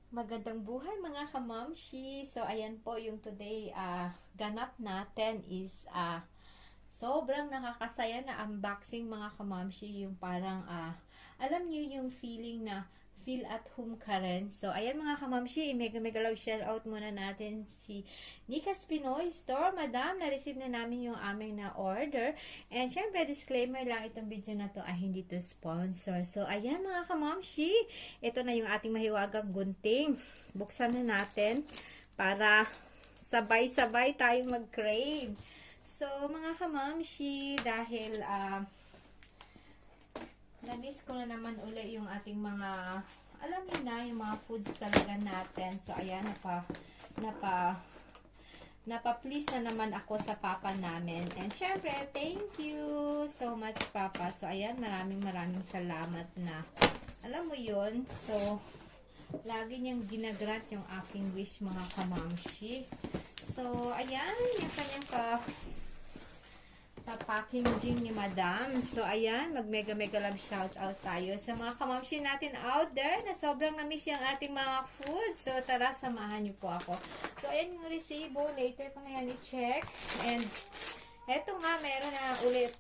Magandang buhay mga kamamshi. So ayan po yung today ganap natin is sobrang nakakasaya na unboxing mga kamamshi. Yung parang alam niyo yung feeling na feel at home ka rin. So ayan mga kamamshi, mega love shout out muna natin si Nica's Pinoy Store. Madam, na-receive na namin yung aming na order. And syempre disclaimer lang, itong video na to ay hindi to sponsor. So ayan mga kamamshi, ito na yung ating mahiwagang gunting. Buksan na natin para sabay-sabay tayo mag-crave. So mga kamamshi, dahil na-miss ko na naman uli yung ating mga, alam niyo na, yung mga foods talaga natin. So, ayan, napa-please na naman ako sa papa namin. And, syempre, thank you so much, papa. So, ayan, maraming salamat na, alam mo yun. So, lagi niyang ginagrant yung aking wish, mga kamamshi. So, ayan, yung kanyang packaging ni Madam. So, ayan, mag-mega love shout out tayo sa mga kamamshi natin out there na sobrang na-miss yung ating mga food. So, tara, samahan niyo po ako. So, ayan yung resibo. Later ko na yan i-check. And, eto nga, meron na ulit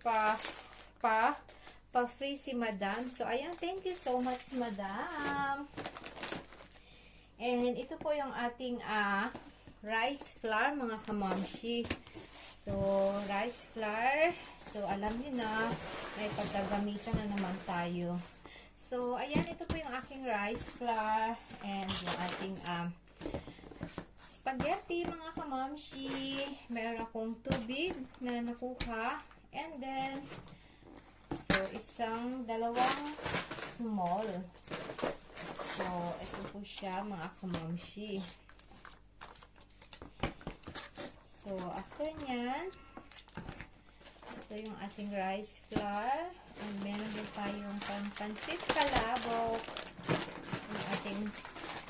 pa-free si Madam. So, ayan, thank you so much, Madam. And, ito po yung ating rice flour, mga kamamshi. So, rice flour. So, alam niyo na, may pagkagamitan na naman tayo. So, ayan, ito po yung aking rice flour and yung ating spaghetti, mga kamamshi. Meron akong tubig na nakuha. And then, so, dalawang small. So, ito po siya, mga kamamshi. So, after nyan, ito yung ating rice flour. And meron din tayong pansit kalabok. Yung ating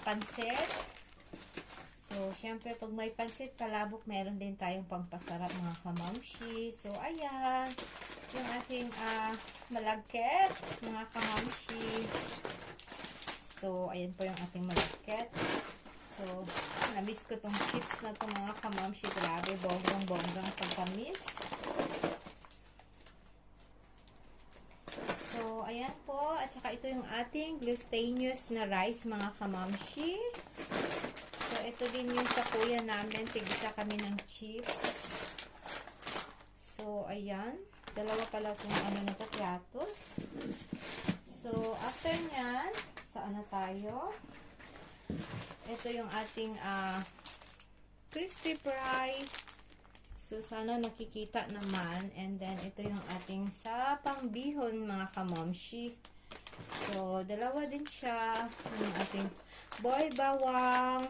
pansit. So, syempre, pag may pansit kalabok, meron din tayong pangpasarap, mga kamamshi. So, ayan. Yung ating malagkit, mga kamamshi. So, ayan po yung ating malagkit. So, na-miss ko tong chips na to, mga kamamshi. Grabe, bonggang pagka-miss. So, ayan po. At saka ito yung ating glutinous na rice, mga kamamshi. So, ito din yung sa kuya namin. Tigisa kami ng chips. So, ayan. Dalawa pala itong na to, platos. So, after nyan, saan na tayo? Ito yung ating crispy fry. So, sana nakikita naman. And then, ito yung ating sa pangbihon, mga kamamshi. So, dalawa din siya. Yung ating boy bawang.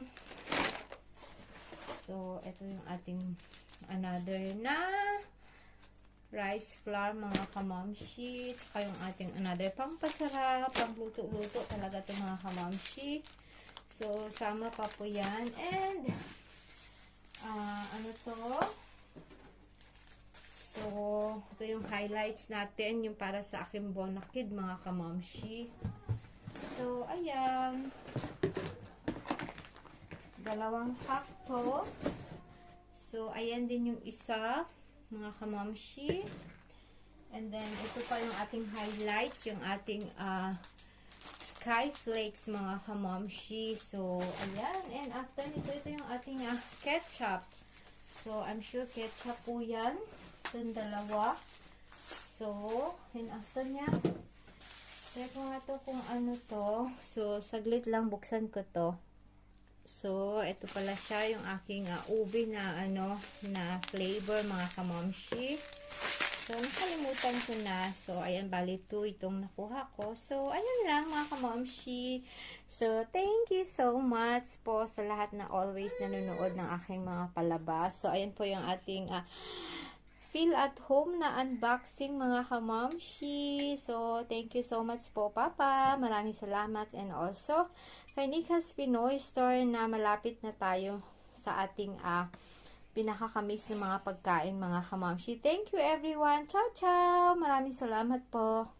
So, ito yung ating another na rice flour, mga kamamshi. Saka yung ating another pampasarap, pangluto-luto talaga ito, mga kamamshi. So, sama pa po yan. And, ano to? So, ito yung highlights natin. Yung para sa aking bonakid, mga kamamshi. So, ayan. Dalawang pack to. So, ayan din yung isa, mga kamamshi. And then, ito pa yung ating highlights. Yung ating, Sky Flakes, mga kamamshi. So, ayan. And after nito, ito yung ating ketchup. So, I'm sure ketchup po yan. Itong dalawa. So, and after niya, check ko nga to kung ano to. So, saglit lang buksan ko to. So, ito pala siya, yung aking ube na, na flavor, mga kamamshi. So, nakalimutan ko na. So, ayan, bali 2 itong nakuha ko. So, ayan lang, mga kamamshi. So, thank you so much po sa lahat na always nanonood ng aking mga palabas. So, ayan po yung ating feel at home na unboxing, mga kamamshi. So, thank you so much po, Papa. Maraming salamat. And also, kay Nica's Pinoy Store na malapit na tayo sa ating pinakakamis ng mga pagkain mga kamamshi. Thank you everyone. Ciao, ciao! Maraming salamat po.